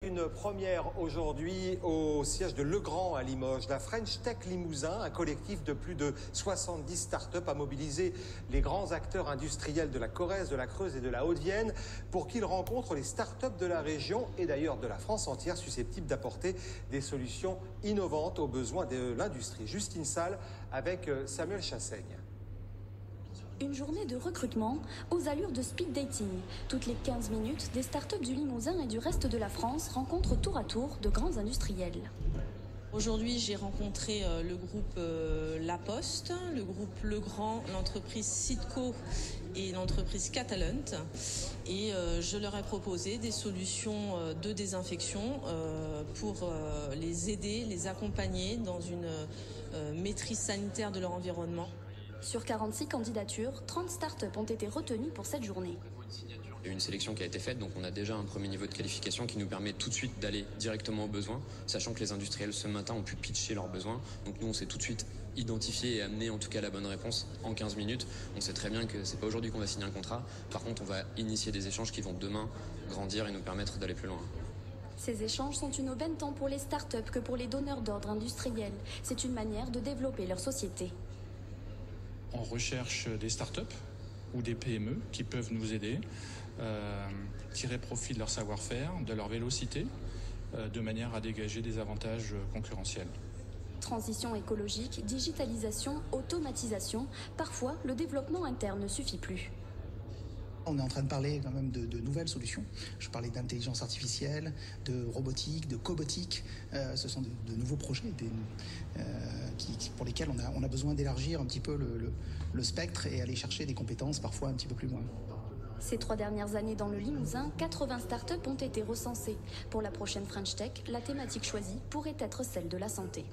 une première aujourd'hui au siège de Legrand à Limoges. La French Tech Limousin, un collectif de plus de 70 startups, a mobilisé les grands acteurs industriels de la Corrèze, de la Creuse et de la Haute-Vienne pour qu'ils rencontrent les startups de la région et d'ailleurs de la France entière susceptibles d'apporter des solutions innovantes aux besoins de l'industrie. Justine Salle avec Samuel Chassaigne. Une journée de recrutement aux allures de speed dating. Toutes les 15 minutes, des startups du Limousin et du reste de la France rencontrent tour à tour de grands industriels. Aujourd'hui, j'ai rencontré le groupe La Poste, le groupe Legrand, l'entreprise Citco et l'entreprise Catalent. Et je leur ai proposé des solutions de désinfection pour les aider, les accompagner dans une maîtrise sanitaire de leur environnement. Sur 46 candidatures, 30 startups ont été retenues pour cette journée. Il y a une sélection qui a été faite, donc on a déjà un premier niveau de qualification qui nous permet tout de suite d'aller directement aux besoins, sachant que les industriels ce matin ont pu pitcher leurs besoins. Donc nous on s'est tout de suite identifié et amené en tout cas la bonne réponse en 15 minutes. On sait très bien que c'est pas aujourd'hui qu'on va signer un contrat. Par contre on va initier des échanges qui vont demain grandir et nous permettre d'aller plus loin. Ces échanges sont une aubaine tant pour les startups que pour les donneurs d'ordre industriels. C'est une manière de développer leur société. On recherche des startups ou des PME qui peuvent nous aider, tirer profit de leur savoir-faire, de leur vélocité, de manière à dégager des avantages concurrentiels. Transition écologique, digitalisation, automatisation, parfois le développement interne ne suffit plus. On est en train de parler quand même de nouvelles solutions. Je parlais d'intelligence artificielle, de robotique, de cobotique. Ce sont de nouveaux projets pour lesquels on a besoin d'élargir un petit peu le spectre et aller chercher des compétences parfois un petit peu plus loin. Ces 3 dernières années dans le Limousin, 80 startups ont été recensées. Pour la prochaine French Tech, la thématique choisie pourrait être celle de la santé.